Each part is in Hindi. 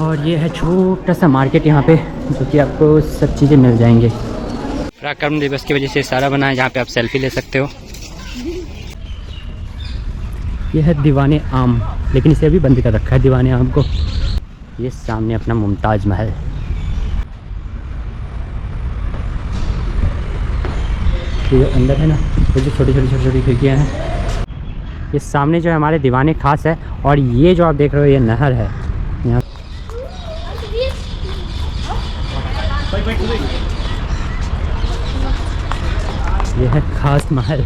और ये है छोटा सा मार्केट यहाँ पे, जो कि आपको सब चीज़ें मिल जाएंगे। पराक्रम दिवस की वजह से सारा बना है, जहाँ पे आप सेल्फी ले सकते हो। ये है दीवाने आम, लेकिन इसे अभी बंद कर रखा है दीवाने आम को। ये सामने अपना मुमताज़ महल। ये जो अंदर है ना, वो जो छोटी छोटी खिड़कियाँ हैं, ये सामने जो है हमारे दीवाने खास है। और ये जो आप देख रहे हो ये नहर है यहाँ। ये है खास महल।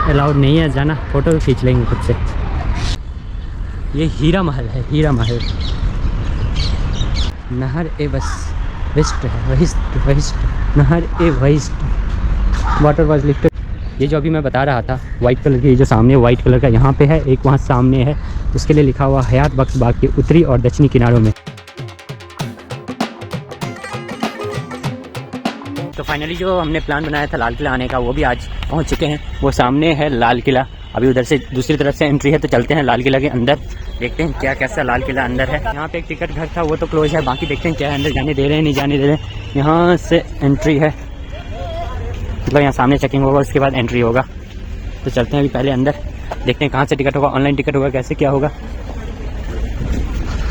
अलाउड नहीं है जाना, फ़ोटो खींच लेंगे खुद से। ये हीरा महल है, हीरा महल। नहर ए बस वेस्ट है, वहिस्ट नहर ए वहिस्ट। Water was lifted. ये जो अभी मैं बता रहा था वाइट कलर की, जो सामने वाइट कलर का यहाँ पे है, एक वहाँ सामने है, उसके लिए लिखा हुआ हयात बख्श बाग के उत्तरी और दक्षिणी किनारों में। तो फाइनली जो हमने प्लान बनाया था लाल किला आने का, वो भी आज पहुंच चुके हैं। वो सामने है लाल किला। अभी उधर से दूसरी तरफ से एंट्री है, तो चलते हैं लाल किला के अंदर, देखते हैं क्या कैसा लाल किला अंदर है। यहाँ पे एक टिकट घर था, वो तो क्लोज है, बाकी देखते हैं क्या अंदर जाने दे रहे हैं नहीं जाने दे रहे हैं। यहाँ से एंट्री है, मतलब यहाँ सामने चेकिंग होगा, उसके बाद एंट्री होगा। तो चलते हैं अभी पहले अंदर, देखते हैं कहाँ से टिकट होगा, ऑनलाइन टिकट होगा, कैसे क्या होगा।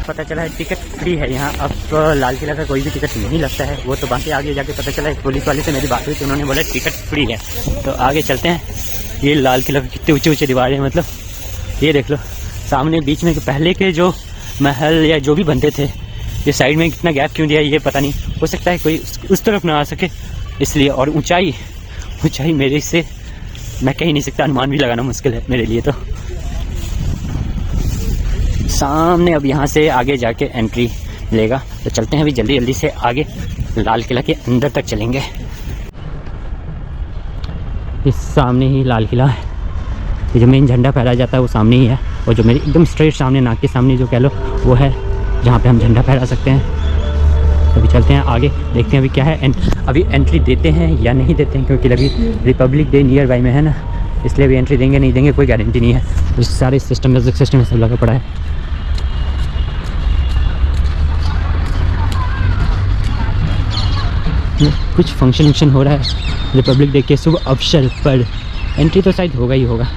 पता चला है टिकट फ्री है यहाँ। अब लाल किला का कोई भी टिकट नहीं लगता है, वो तो बाकी आगे जाके पता चला। एक पुलिस वाले से मेरी बात हुई तो उन्होंने बोला टिकट फ्री है। तो आगे चलते हैं। ये लाल किला की कितने ऊंचे ऊंचे दीवारें हैं, मतलब ये देख लो सामने बीच में पहले के जो महल या जो भी बनते थे, ये साइड में कितना गैप क्यों दिया ये पता नहीं। हो सकता है कोई उस तरफ ना आ सके इसलिए। और ऊंचाई मेरे से मैं कह ही नहीं सकता, अनुमान भी लगाना मुश्किल है मेरे लिए। तो सामने अब यहाँ से आगे जाके एंट्री मिलेगा, तो चलते हैं अभी जल्दी से आगे लाल किला के अंदर तक चलेंगे। इस सामने ही लाल किला है, ये जो मेन झंडा फहराया जाता है वो सामने ही है। और जो मेरी एकदम स्ट्रेट सामने नाक के सामने जो कह लो वो है जहाँ पे हम झंडा फहरा सकते हैं। अभी चलते हैं आगे, देखते हैं अभी क्या है। अभी एंट्री देते हैं या नहीं देते हैं, क्योंकि अभी रिपब्लिक डे नियर बाई में है ना, इसलिए अभी एंट्री देंगे नहीं देंगे कोई गारंटी नहीं है। तो सारे सिस्टम म्यूजिक सिस्टम सब लगा पड़ा है। कुछ फंक्शन हो रहा है रिपब्लिक डे के शुभ अवसर पर। एंट्री तो शायद होगा ही होगा।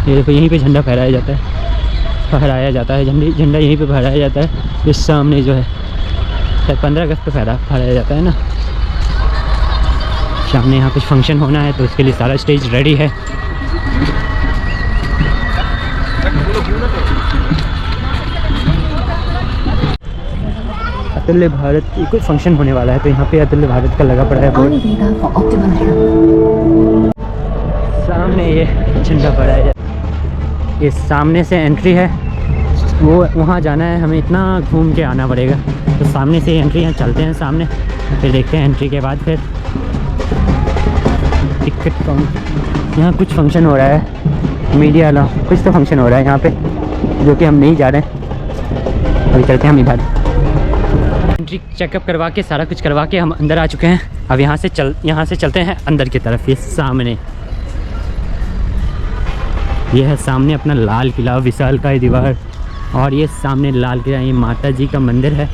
ये देखो यहीं पे झंडा फहराया जाता है, झंडा यहीं पे फहराया जाता है। इस सामने जो है शायद 15 अगस्त पे फहराया जाता है ना। सामने यहाँ कुछ फंक्शन होना है, तो उसके लिए सारा स्टेज रेडी है। अतुल्य भारत कोई फंक्शन होने वाला है, तो यहाँ पे अतुल्य भारत का लगा पड़ा है बोर्ड। सामने ये झंडा पड़ा है, ये सामने से एंट्री है। वो वहाँ जाना है, हमें इतना घूम के आना पड़ेगा। तो सामने से एंट्री है, चलते हैं सामने, फिर देखते हैं एंट्री के बाद फिर टिकट काउंट। यहाँ कुछ फंक्शन हो रहा है, मीडिया वाला कुछ तो फंक्शन हो रहा है यहाँ पे, जो कि हम नहीं जा रहे हैं। अभी चलते हैं हम इधर। एंट्री चेकअप करवा के सारा कुछ करवा के हम अंदर आ चुके हैं। अब यहाँ से चलते हैं अंदर की तरफ। ये सामने ये है सामने अपना लाल किला, विशालकाय दीवार। और ये सामने लाल किला, ये माता जी का मंदिर है।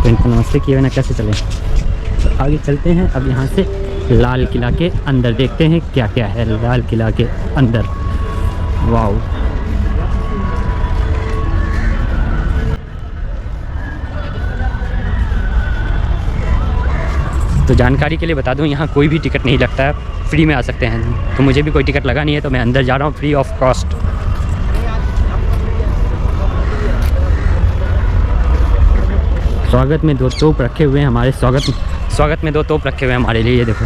तो इनको नमस्ते किए बिना कैसे चलें। तो आगे चलते हैं अब यहाँ से लाल किला के अंदर, देखते हैं क्या क्या है लाल किला के अंदर। वाओ, तो जानकारी के लिए बता दूं, यहाँ कोई भी टिकट नहीं लगता है, फ्री में आ सकते हैं। तो मुझे भी कोई टिकट लगा नहीं है, तो मैं अंदर जा रहा हूँ फ्री ऑफ कॉस्ट। स्वागत में 2 तोप रखे हुए हैं हमारे, स्वागत में 2 तोप रखे हुए हैं हमारे लिए। ये देखो,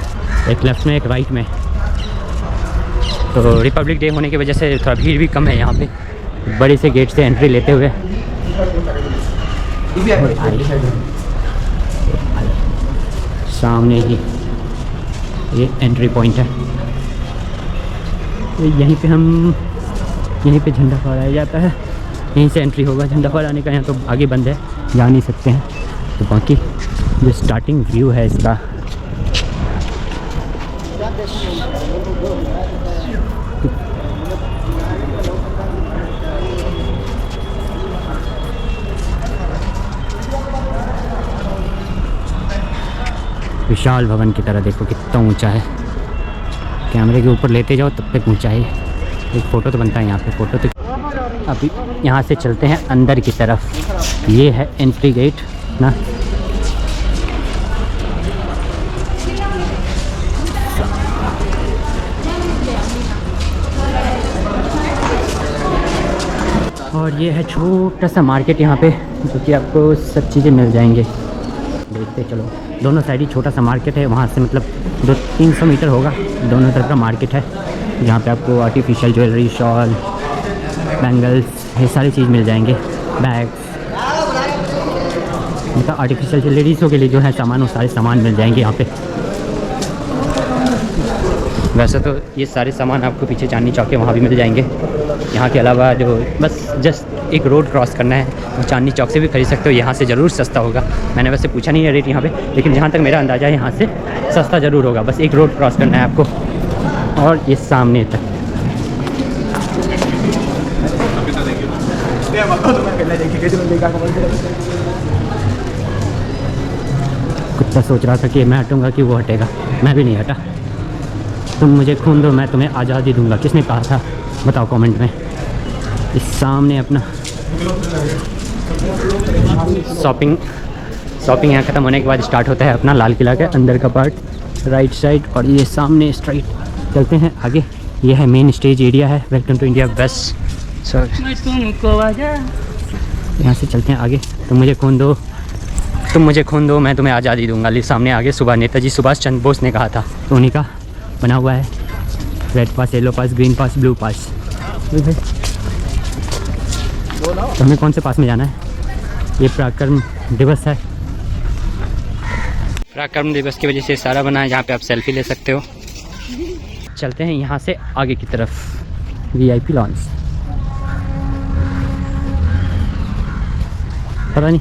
एक लेफ्ट में एक राइट में। तो रिपब्लिक डे होने की वजह से थोड़ा भीड़ भी कम है यहाँ पे। बड़े से गेट से एंट्री लेते हुए सामने ही ये एंट्री पॉइंट है। तो यहीं पे झंडा फहराया जाता है। यहीं से एंट्री होगा। झंडा फहराने का यहाँ तो आगे बंद है, जा नहीं सकते हैं। तो बाकी जो स्टार्टिंग व्यू है इसका, विशाल भवन की तरह देखो कितना ऊंचा है। कैमरे के ऊपर लेते जाओ तब तक ऊंचा है। एक फ़ोटो तो बनता है यहाँ पे, फ़ोटो तो। अभी यहाँ से चलते हैं अंदर की तरफ। ये है एंट्री गेट ना। और ये है छोटा सा मार्केट यहाँ पे, जो कि आपको सब चीज़ें मिल जाएंगे। देखते चलो, दोनों साइड ही छोटा सा मार्केट है। वहाँ से मतलब 200-300 मीटर होगा, दोनों तरफ का मार्केट है, जहाँ पे आपको आर्टिफिशियल ज्वेलरी, शॉल, बैंगल्स, ये सारी चीज़ मिल जाएंगे। बैग्स, मतलब आर्टिफिशियल लेडीज़ों के लिए जो है सामान, वो सारे सामान मिल जाएंगे यहाँ पे। वैसे तो ये सारे सामान आपको पीछे चांदनी चौक है वहाँ भी मिल जाएंगे। यहाँ के अलावा जो बस जस्ट एक रोड क्रॉस करना है, वो चांदनी चौक से भी खरीद सकते हो। यहाँ से ज़रूर सस्ता होगा। मैंने वैसे पूछा नहीं है रेट यहाँ पे, लेकिन जहाँ तक मेरा अंदाज़ा है यहाँ से सस्ता ज़रूर होगा। बस एक रोड क्रॉस करना है आपको, और ये सामने तक। कुत्ता सोच रहा था कि मैं हटूँगा कि वो हटेगा, मैं भी नहीं हटा। तुम मुझे खून दो, मैं तुम्हें आज़ादी दूंगा। किसने कहा था बताओ कमेंट में। इस सामने अपना शॉपिंग यहाँ ख़त्म होने के बाद स्टार्ट होता है अपना लाल किला के अंदर का पार्ट, राइट साइड। और ये सामने स्ट्राइट चलते हैं आगे। ये है मेन स्टेज एरिया है। Welcome to India West. यहाँ से चलते हैं आगे। तुम मुझे खून दो, मैं तुम्हें आज़ादी दूंगा। सामने आगे नेताजी सुभाष चंद्र बोस ने कहा था, तो उन्हीं का बना हुआ है। रेड पास, येलो पास, ग्रीन पास, ब्लू पास। तो हमें कौन से पास में जाना है? ये पराक्रम दिवस है। पराक्रम दिवस की वजह से सारा बना है, जहाँ पे आप सेल्फी ले सकते हो। चलते हैं यहाँ से आगे की तरफ, VIP लॉन्च। पता नहीं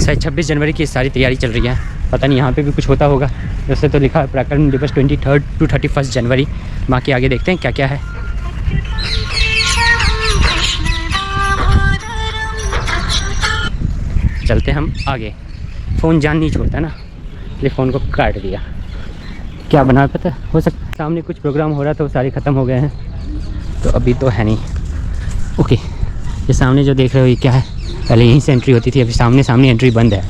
शायद 26 जनवरी की सारी तैयारी चल रही है। पता नहीं यहाँ पे भी कुछ होता होगा। वैसे तो लिखा है पराक्रम दिवस 23 to 31 जनवरी। बाकी आगे देखते हैं क्या क्या है। चलते हम आगे। फ़ोन जान नहीं छोड़ता ना, इसलिए फ़ोन को काट दिया। क्या बना पता हो सकता, सामने कुछ प्रोग्राम हो रहा था, वो सारे ख़त्म हो गए हैं, तो अभी तो है नहीं। ओके, ये सामने जो देख रहे हो ये क्या है? पहले यहीं से एंट्री होती थी, अभी सामने एंट्री बंद है।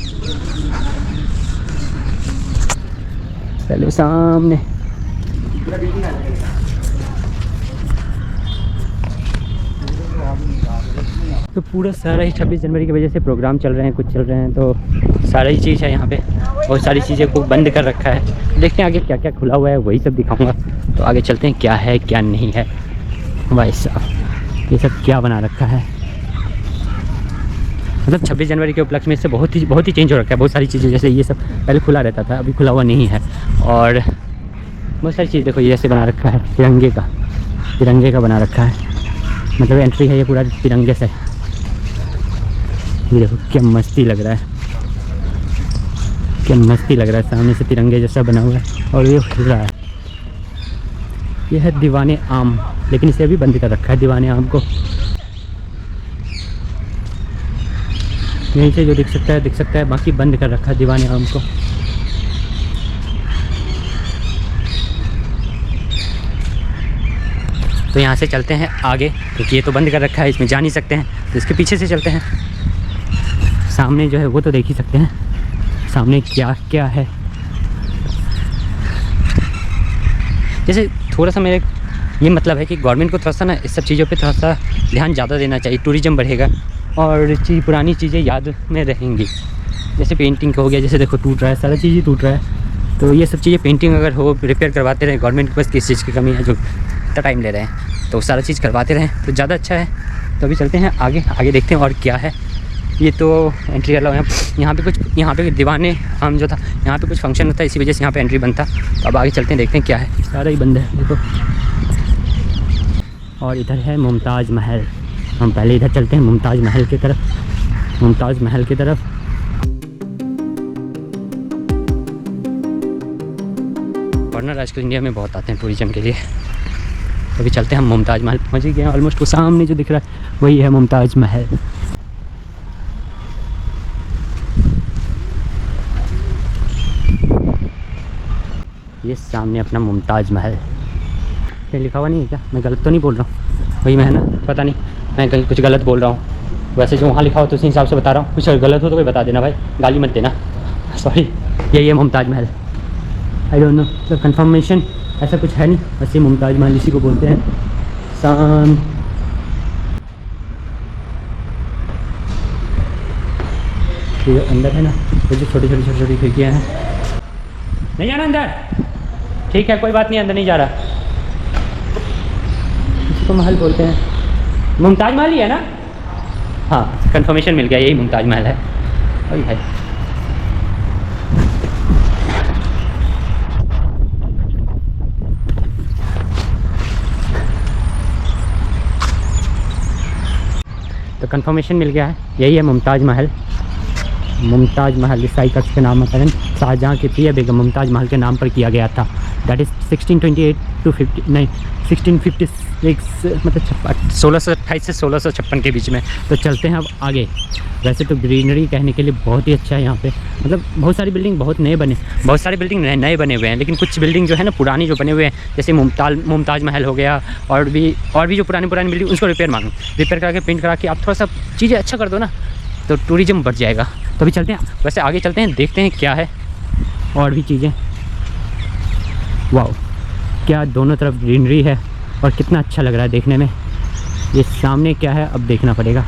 पहले सामने तो पूरा सारा ही 26 जनवरी की वजह से प्रोग्राम चल रहे हैं, कुछ चल रहे हैं, तो सारा ही चीज़ है यहाँ पे। बहुत सारी चीज़ें को बंद कर रखा है। देखते हैं आगे क्या क्या खुला हुआ है, वही सब दिखाऊंगा। तो आगे चलते हैं क्या है क्या नहीं है। भाई साहब ये सब क्या बना रखा है, मतलब 26 जनवरी के उपलक्ष्य में इससे बहुत ही चेंज हो रखा है। बहुत सारी चीज़ें, जैसे ये सब पहले खुला रहता था, अभी खुला हुआ नहीं है। और बहुत सारी चीज़ देखो, ये जैसे बना रखा है तिरंगे का बना रखा है। मतलब एंट्री है ये पूरा तिरंगे से। ये देखो क्या मस्ती लग रहा है, क्या मस्ती लग रहा है। सामने से तिरंगे जैसा बना हुआ है और ये हिल रहा है। ये है दीवाने आम, लेकिन इसे अभी बंद कर रखा है दीवाने आम को। यहीं से जो दिख सकता है, बाकी बंद कर रखा है दीवाने आम को। तो यहाँ से चलते हैं आगे, क्योंकि ये तो बंद कर रखा है, इसमें जा नहीं सकते हैं, तो इसके पीछे से चलते हैं। सामने जो है वो तो देख ही सकते हैं, सामने क्या क्या है। जैसे थोड़ा सा मेरे ये मतलब है कि गवर्नमेंट को थोड़ा सा ना इस सब चीज़ों पे थोड़ा सा ध्यान ज़्यादा देना चाहिए। टूरिज़्म बढ़ेगा और पुरानी चीज़ें याद में रहेंगी। जैसे पेंटिंग का हो गया, जैसे देखो टूट रहा है, सारा चीज़ ही टूट रहा है। तो ये सब चीज़ें पेंटिंग अगर हो, रिपेयर करवाते रहें, गवर्नमेंट के पास किस चीज़ की कमी है जो इतना टाइम ले रहे हैं, तो सारा चीज़ करवाते रहें तो ज़्यादा अच्छा है। तो अभी चलते हैं आगे देखते हैं और क्या है। ये तो एंट्री अलाउ है। यहाँ पे दीवाने हम जो था, यहाँ पे कुछ फंक्शन होता है, इसी वजह से यहाँ पे एंट्री बंद था। तो अब आगे चलते हैं, देखते हैं क्या है। सारा ही बंद है देखो। और इधर है मुमताज़ महल। हम पहले इधर चलते हैं मुमताज़ महल की तरफ। मुमताज़ महल की तरफ फॉरेनर आजकल इंडिया में बहुत आते हैं टूरिज़म के लिए। अभी चलते हैं हम मुमताज़ महल। पहुँच गए हैं ऑलमोस्ट। वो सामने जो दिख रहा है वही है मुमताज़ महल। ये सामने अपना मुमताज़ महल। कहीं लिखा हुआ नहीं है क्या? मैं गलत तो नहीं बोल रहा हूँ? वही मैं है ना, पता नहीं मैं कहीं कुछ गलत बोल रहा हूँ। वैसे जो वहाँ लिखा हो तो उसी हिसाब से बता रहा हूँ। कुछ गलत हो तो कोई बता देना भाई, गाली मत देना, सॉरी। यही है मुमताज़ महल। आई डोंट नो, तो कंफर्मेशन ऐसा कुछ है नहीं, वैसे मुमताज़ महल इसी को बोलते हैं। ये अंदर है ना, वो जो छोटी छोटी खिड़कियाँ हैं। नहीं जाना अंदर? ठीक है, कोई बात नहीं, अंदर नहीं जा रहा। इसको महल बोलते हैं। मुमताज़ महल ही है ना? हाँ, कंफर्मेशन मिल गया, यही मुमताज़ महल है। वही है। तो कंफर्मेशन मिल गया है, यही है मुमताज़ महल। मुमताज़ महल इस साइकल्स के नाम मसलन शाहजहाँ की प्रिय बेगम मुमताज़ महल के नाम पर किया गया था। दैट इज़ 1628 to 1656, मतलब 1628 से 1656 के बीच में। तो चलते हैं अब आगे। वैसे तो ग्रीनरी कहने के लिए बहुत ही अच्छा है यहाँ पे, मतलब बहुत सारी बिल्डिंग बहुत सारे बिल्डिंग नए बने हुए हैं, लेकिन कुछ बिल्डिंग जो है ना पुरानी जो बने हुए हैं, जैसे मुमताज़ महल हो गया, और भी जो पुरानी बिल्डिंग, उसको रिपेयर करा के पेंट करा के आप थोड़ा सा चीज़ें अच्छा कर दो ना, तो टूरिज़म बढ़ जाएगा। तो अभी चलते हैं, वैसे आगे चलते हैं, देखते हैं क्या है और भी चीज़ें। वाओ, क्या दोनों तरफ ग्रीनरी है और कितना अच्छा लग रहा है देखने में। ये सामने क्या है अब देखना पड़ेगा।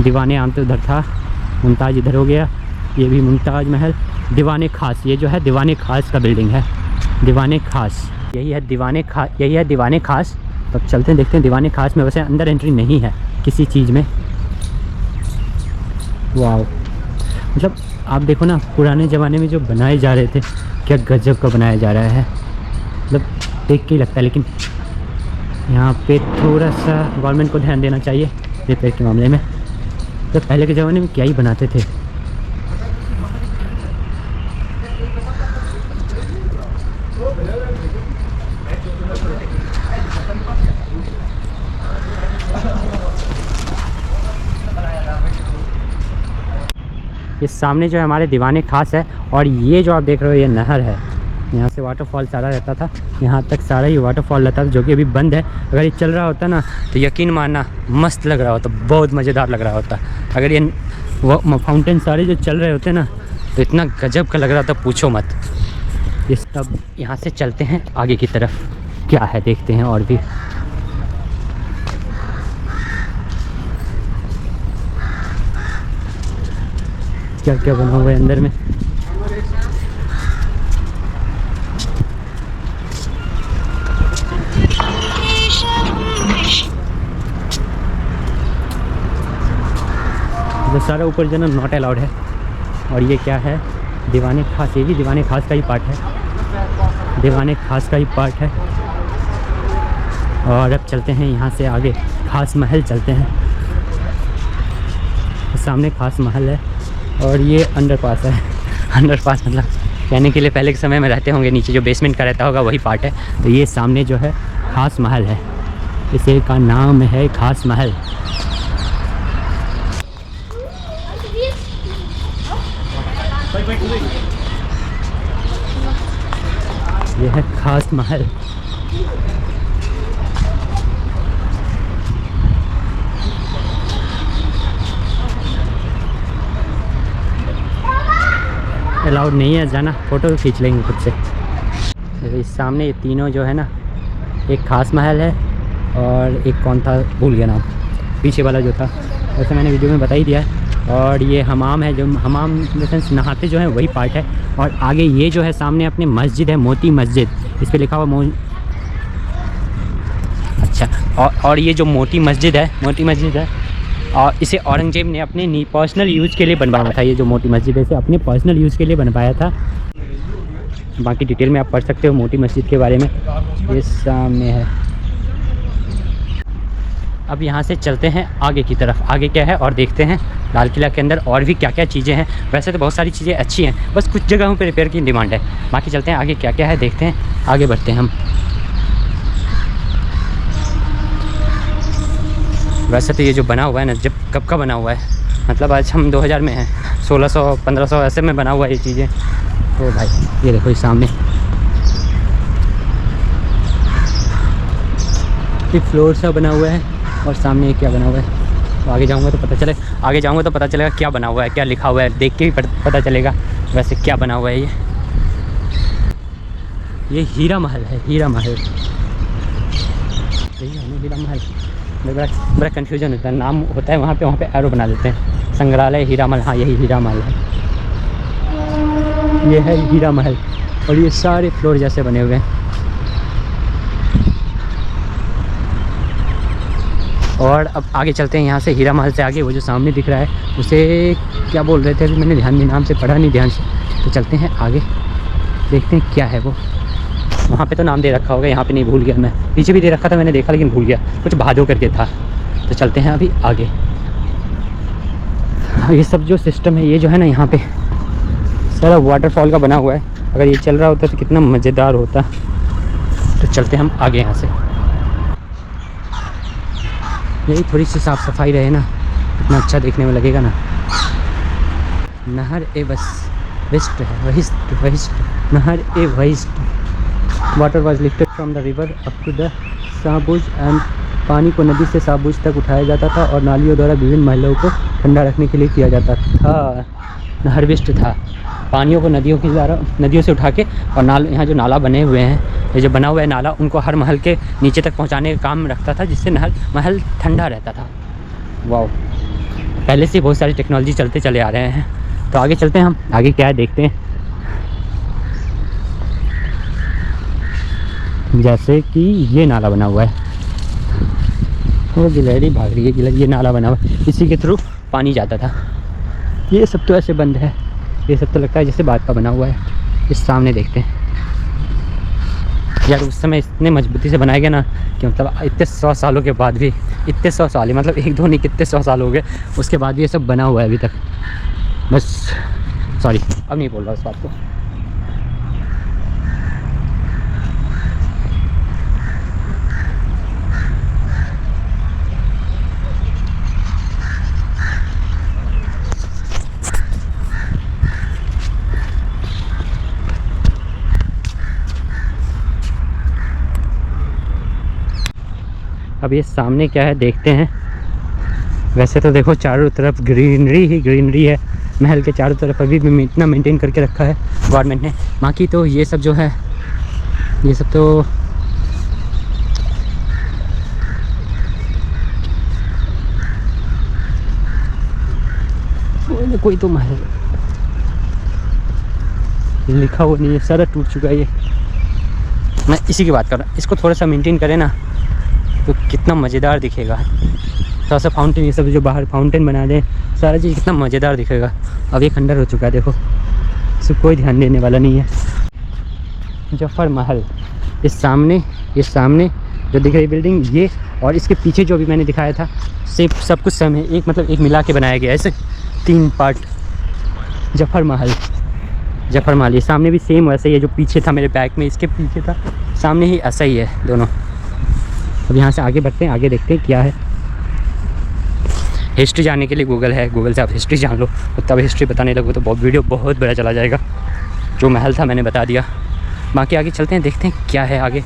दीवाने आम तो उधर था, मुमताज़ इधर हो गया। ये भी मुमताज़ महल। दीवाने खास, ये जो है दीवाने खास का बिल्डिंग है। दीवाने खास, यही है दीवाने खास। तब चलते हैं, देखते हैं दीवाने खास में। वैसे अंदर एंट्री नहीं है किसी चीज़ में। वाओ, मतलब आप देखो ना, पुराने ज़माने में जो बनाए जा रहे थे, क्या गजब का बनाया जा रहा है, मतलब देख के ही लगता है। लेकिन यहाँ पे थोड़ा सा गवर्नमेंट को ध्यान देना चाहिए रिपेयर के मामले में। तो पहले के ज़माने में क्या ही बनाते थे। ये सामने जो है हमारे दीवाने खास है, और ये जो आप देख रहे हो ये नहर है। यहाँ से वाटरफॉल सारा रहता था, यहाँ तक सारा ही वाटरफॉल रहता था, जो कि अभी बंद है। अगर ये चल रहा होता ना तो यकीन मानना मस्त लग रहा होता, बहुत मज़ेदार लग रहा होता। अगर ये वो फाउंटेन सारे जो चल रहे होते ना तो इतना गजब का लग रहा था, पूछो मत। इस तब यहाँ से चलते हैं आगे की तरफ, क्या है देखते हैं और भी। क्या क्या बना हुआ है अंदर में। जो सारा ऊपर जो ना नॉट अलाउड है। और ये क्या है, दीवाने खास, ये भी दीवाने खास का ही पार्ट है, दीवाने खास का ही पार्ट है। और अब चलते हैं यहाँ से आगे, खास महल चलते हैं। सामने खास महल है और ये अंडरपास है। अंडरपास मतलब कहने के लिए पहले के समय में रहते होंगे, नीचे जो बेसमेंट का रहता होगा वही पार्ट है। तो ये सामने जो है खास महल है, इसे का नाम है खास महल। ये है खास महल। अलाउड नहीं है जाना, फ़ोटो खींच लेंगे खुद से। इस सामने ये तीनों जो है ना, एक खास महल है और एक कौन था भूल गया नाम, पीछे वाला जो था, वैसे मैंने वीडियो में बता ही दिया है। और ये हमाम है, जो हमाम में नहाते जो है वही पार्ट है। और आगे ये जो है सामने अपनी मस्जिद है, मोती मस्जिद, इस पर लिखा हुआ अच्छा। और ये जो मोती मस्जिद है और इसे औरंगजेब ने अपने पर्सनल यूज़ के लिए बनवाया था। ये जो मोटी मस्जिद है इसे अपने पर्सनल यूज़ के लिए बनवाया था। बाकी डिटेल में आप पढ़ सकते हो मोटी मस्जिद के बारे में, ये सामने है। अब यहाँ से चलते हैं आगे की तरफ, आगे क्या है और देखते हैं लाल किला के अंदर और भी क्या क्या चीज़ें हैं। वैसे तो बहुत सारी चीज़ें अच्छी हैं, बस कुछ जगहों पे रिपेयर की डिमांड है। बाकी चलते हैं आगे क्या क्या है देखते हैं, आगे बढ़ते हैं हम। वैसे तो ये जो बना हुआ है ना, जब कब का बना हुआ है, मतलब आज हम 2000 में हैं, 1600-1500 ऐसे में बना हुआ है ये चीज़ें। तो भाई ये देखो इस सामने एक फ्लोर सा बना हुआ है और सामने क्या बना हुआ है, तो आगे जाऊंगा तो पता चलेगा क्या बना हुआ है, क्या लिखा हुआ है, देख के भी पता चलेगा वैसे क्या बना हुआ है। ये हीरा महल है, हीरा महल, यही है हीरा महल। बड़ा कन्फ्यूजन होता है, नाम होता है वहाँ पे एरो बना देते हैं। संग्रहालय हीरा महल, हाँ यही हीरा महल है, ये है हीरा महल। और ये सारे फ्लोर जैसे बने हुए हैं। और अब आगे चलते हैं यहाँ से, हीरा महल से आगे वो जो सामने दिख रहा है उसे क्या बोल रहे थे अभी मैंने ध्यान में नाम से पढ़ा नहीं ध्यान से। तो चलते हैं आगे देखते हैं क्या है वो। वहाँ पे तो नाम दे रखा होगा, यहाँ पे नहीं, भूल गया मैं। पीछे भी दे रखा था मैंने देखा लेकिन भूल गया, कुछ भादो करके था। तो चलते हैं अभी आगे। ये सब जो सिस्टम है ये जो है ना यहाँ पे सारा वाटरफॉल का बना हुआ है। अगर ये चल रहा होता तो कितना मज़ेदार होता। तो चलते हम आगे यहाँ से। यही थोड़ी सी साफ़ सफाई रहे ना, इतना अच्छा देखने में लगेगा ना। नहर ए वशिष्ठ है, वशिष्ठ नहर ए Vashisht. Water was lifted from the river up to the शाहबुज एंड। पानी को नदी से शाहबुज तक उठाया जाता था और नालियों द्वारा विभिन्न महलों को ठंडा रखने के लिए किया जाता था। नहरविष्ट था, पानियों को नदियों से उठा के, और यहाँ जो नाला बने हुए हैं, ये जो बना हुआ है नाला, उनको हर महल के नीचे तक पहुंचाने का काम रखता था, जिससे महल ठंडा रहता था। वाह, पहले से बहुत सारी टेक्नोलॉजी चलते चले आ रहे हैं। तो आगे चलते हैं हम, आगे क्या है देखते हैं। जैसे कि ये नाला बना हुआ है, वो गिलहरी भाग रही है, ये नाला बना हुआ है, इसी के थ्रू पानी जाता था। ये सब तो ऐसे बंद है, ये सब तो लगता है जैसे बात का बना हुआ है। इस सामने देखते हैं यार, उस समय इतने मजबूती से बनाया गया ना कि मतलब इतने 100 सालों के बाद भी, इतने 100 साल, मतलब एक दो नहीं कितने 100 साल हो गए, उसके बाद भी ये सब बना हुआ है अभी तक। बस सॉरी, अब नहीं बोल रहा उस बात को। अब ये सामने क्या है देखते हैं। वैसे तो देखो चारों तरफ ग्रीनरी ही ग्रीनरी है, महल के चारों तरफ अभी भी इतना मेंटेन करके रखा है गवर्नमेंट ने। बाकी तो ये सब जो है, ये सब तो कोई तो महल लिखा हुआ नहीं है, सारा टूट चुका है। ये मैं इसी की बात कर रहा हूँ, इसको थोड़ा सा मेंटेन करें ना तो कितना मज़ेदार दिखेगा। थोड़ा सा फाउंटेन, ये सब जो बाहर फाउंटेन बना दें, सारा चीज़ कितना मज़ेदार दिखेगा। अब ये खंडर हो चुका है, देखो इसको कोई ध्यान देने वाला नहीं है। जफर महल, इस सामने जो दिख रही बिल्डिंग, ये और इसके पीछे जो भी मैंने दिखाया था, सब कुछ सेम है। एक मतलब एक मिला के बनाया गया है, ऐसे 3 पार्ट। जफर महल, ये सामने भी सेम वैसे ही है, जो पीछे था मेरे बैग में, इसके पीछे था, सामने ही ऐसा ही है दोनों। अब यहाँ से आगे बढ़ते हैं, आगे देखते हैं क्या है। हिस्ट्री जानने के लिए गूगल है, गूगल से आप हिस्ट्री जान लो, तो तब हिस्ट्री बताने लगो तो वीडियो बहुत बड़ा चला जाएगा। जो महल था मैंने बता दिया, बाकी आगे चलते हैं देखते हैं क्या है आगे।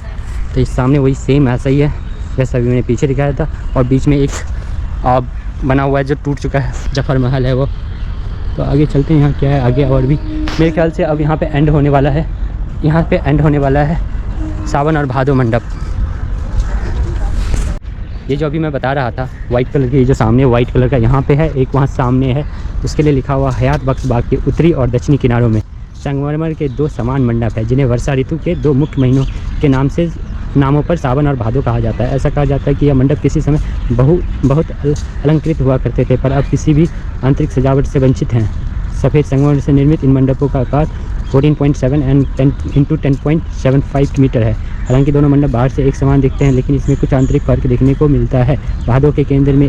तो इस सामने वही सेम ऐसा ही है जैसा अभी मैंने पीछे दिखाया था, और बीच में एक बना हुआ है जो टूट चुका है, जफर महल है वो। तो आगे चलते हैं, यहाँ क्या है आगे। और भी मेरे ख्याल से अब यहाँ पे एंड होने वाला है, यहाँ पे एंड होने वाला है सावन और भादो मंडप। ये जो अभी मैं बता रहा था वाइट कलर की, जो सामने वाइट कलर का यहाँ पे है, एक वहाँ सामने है, उसके लिए लिखा हुआ हयात बख्श बाग के उत्तरी और दक्षिणी किनारों में संगमरमर के 2 समान मंडप है, जिन्हें वर्षा ऋतु के 2 मुख्य महीनों के नाम से नामों पर सावन और भादो कहा जाता है। ऐसा कहा जाता है कि यह मंडप किसी समय बहुत अलंकृत हुआ करते थे, पर अब किसी भी आंतरिक सजावट से वंचित हैं। सफ़ेद संगमरमर से निर्मित इन मंडपों का आकार 14.7 एंड 10 × 10.75 मीटर है। हालांकि दोनों मंडप बाहर से एक समान दिखते हैं, लेकिन इसमें कुछ आंतरिक फर्क देखने को मिलता है। भादो के केंद्र में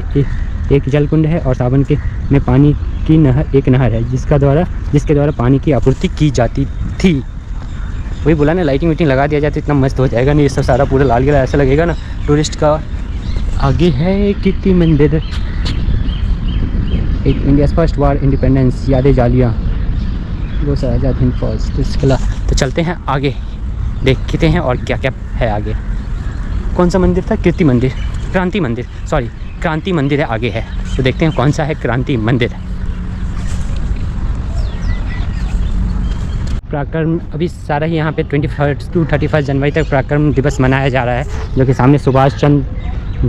एक जलकुंड है और सावन में पानी की एक नहर है, जिसके द्वारा पानी की आपूर्ति की जाती थी। वही बोला ना, लाइटिंग वीटिंग लगा दिया जाए तो इतना मस्त हो जाएगा। नहीं, ये सब सारा पूरा लाल किला ऐसा लगेगा ना टूरिस्ट का। आगे है कीर्ति मंदिर, एक इंडिया फर्स्ट वार इंडिपेंडेंस यादें जालियाँ, वो आज़ाद हिंद फौज, तो इस किला। तो चलते हैं आगे, देखते हैं और क्या क्या है आगे। कौन सा मंदिर था? कीर्ति मंदिर, क्रांति मंदिर, सॉरी क्रांति मंदिर है आगे है। तो देखते हैं कौन सा है क्रांति मंदिर। पराक्रम अभी सारा ही यहाँ पे 21 से 31 जनवरी तक पराक्रम दिवस मनाया जा रहा है, जो कि सामने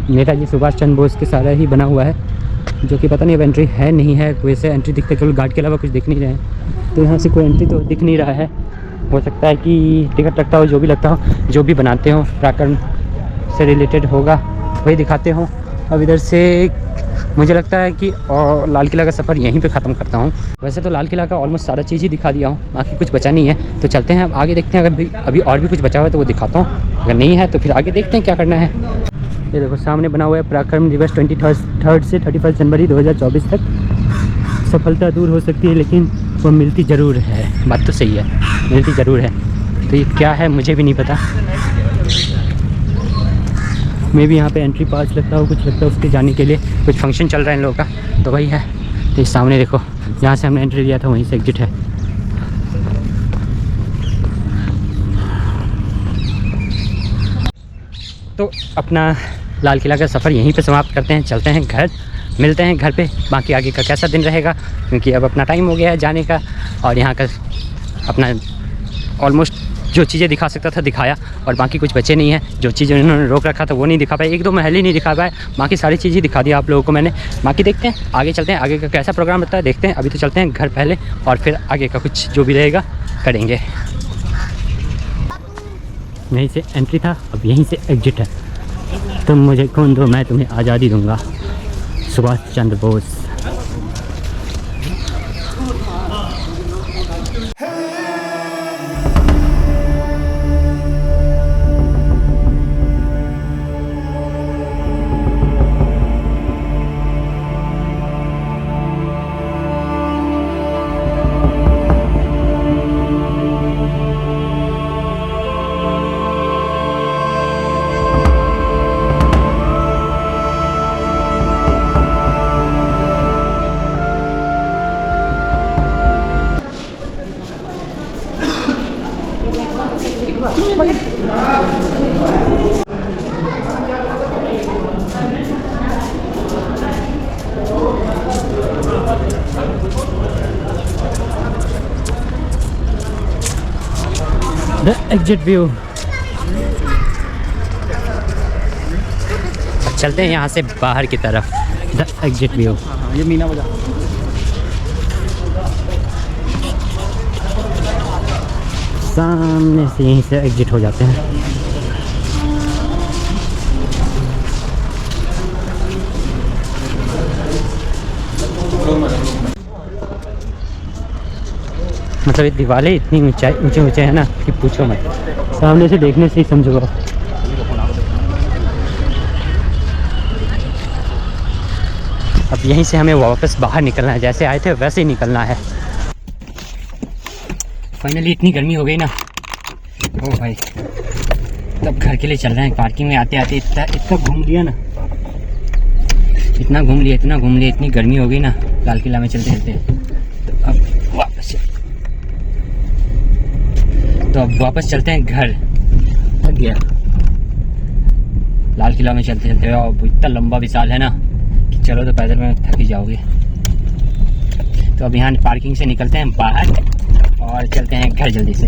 नेताजी सुभाष चंद्र बोस के सारा ही बना हुआ है, जो कि पता नहीं अब एंट्री है नहीं है। वैसे एंट्री दिखता है, केवल गार्ड के अलावा कुछ दिख नहीं रहे हैं। तो यहाँ से कोई एंट्री तो दिख नहीं रहा है। हो सकता है कि टिकट लगता हो, जो भी लगता हो, जो भी बनाते हो पराक्रम से रिलेटेड होगा वही दिखाते हो। अब इधर से मुझे लगता है कि लाल किला का सफ़र यहीं पे ख़त्म करता हूँ। वैसे तो लाल किला का ऑलमोस्ट सारा चीज़ ही दिखा दिया हूँ, बाकी कुछ बचा नहीं है। तो चलते हैं अब आगे, देखते हैं अगर अभी और भी कुछ बचा हुआ है तो वो दिखाता हूँ, अगर नहीं है तो फिर आगे देखते हैं क्या करना है। ये देखो सामने बना हुआ है पराक्रम दिवस 23 से 31 जनवरी 2024 तक। सफलता दूर हो सकती है, लेकिन वो मिलती ज़रूर है। बात तो सही है, मिलती ज़रूर है। तो ये क्या है मुझे भी नहीं पता। मैं भी यहाँ पे एंट्री पास लगता हो, कुछ लगता है उसके जाने के लिए, कुछ फंक्शन चल रहा है इन लोगों का, तो वही है। तो इस सामने देखो, जहाँ से हमने एंट्री लिया था वहीं से एग्जिट है। तो अपना लाल किला का सफ़र यहीं पे समाप्त करते हैं, चलते हैं घर, मिलते हैं घर पे। बाकी आगे का कैसा दिन रहेगा, क्योंकि अब अपना टाइम हो गया है जाने का, और यहाँ का अपना ऑलमोस्ट जो चीज़ें दिखा सकता था दिखाया, और बाकी कुछ बचे नहीं है। जो चीज़ें उन्होंने रोक रखा था वो नहीं दिखा पाए, एक दो महल ही नहीं दिखा पाए, बाकी सारी चीज़ें दिखा दिया आप लोगों को मैंने। बाकी देखते हैं आगे, चलते हैं आगे का कैसा प्रोग्राम रहता है, देखते हैं। अभी तो चलते हैं घर पहले, और फिर आगे का कुछ जो भी रहेगा करेंगे। यहीं से एंट्री था, अब यहीं से एग्जिट है। तुम मुझे खून दो, मैं तुम्हें आज़ादी दूंगा। Subhash Chandra Bose. The exit view। चलते हैं यहाँ से बाहर की तरफ। The exit view। ये मीना बाजार। सामने से यहीं से एग्जिट हो जाते हैं। मतलब ये दीवारें इतनी ऊंचे हैं ना कि पूछो मत, सामने से देखने से ही समझो। अब यहीं से हमें वापस बाहर निकलना है, जैसे आए थे वैसे ही निकलना है। फाइनली इतनी गर्मी हो गई ना, ओ भाई, तब घर के लिए चल रहे हैं। पार्किंग में आते आते इतना घूम लिया ना, इतना घूम लिया, इतनी गर्मी हो गई ना लाल किला में चलते चलते। तो अब वापस चलते हैं घर। थक गया लाल किला में चलते चलते, और इतना लंबा विशाल है ना कि चलो तो पैदल में थक ही जाओगे। तो अब यहाँ पार्किंग से निकलते हैं बाहर और चलते हैं घर जल्दी से।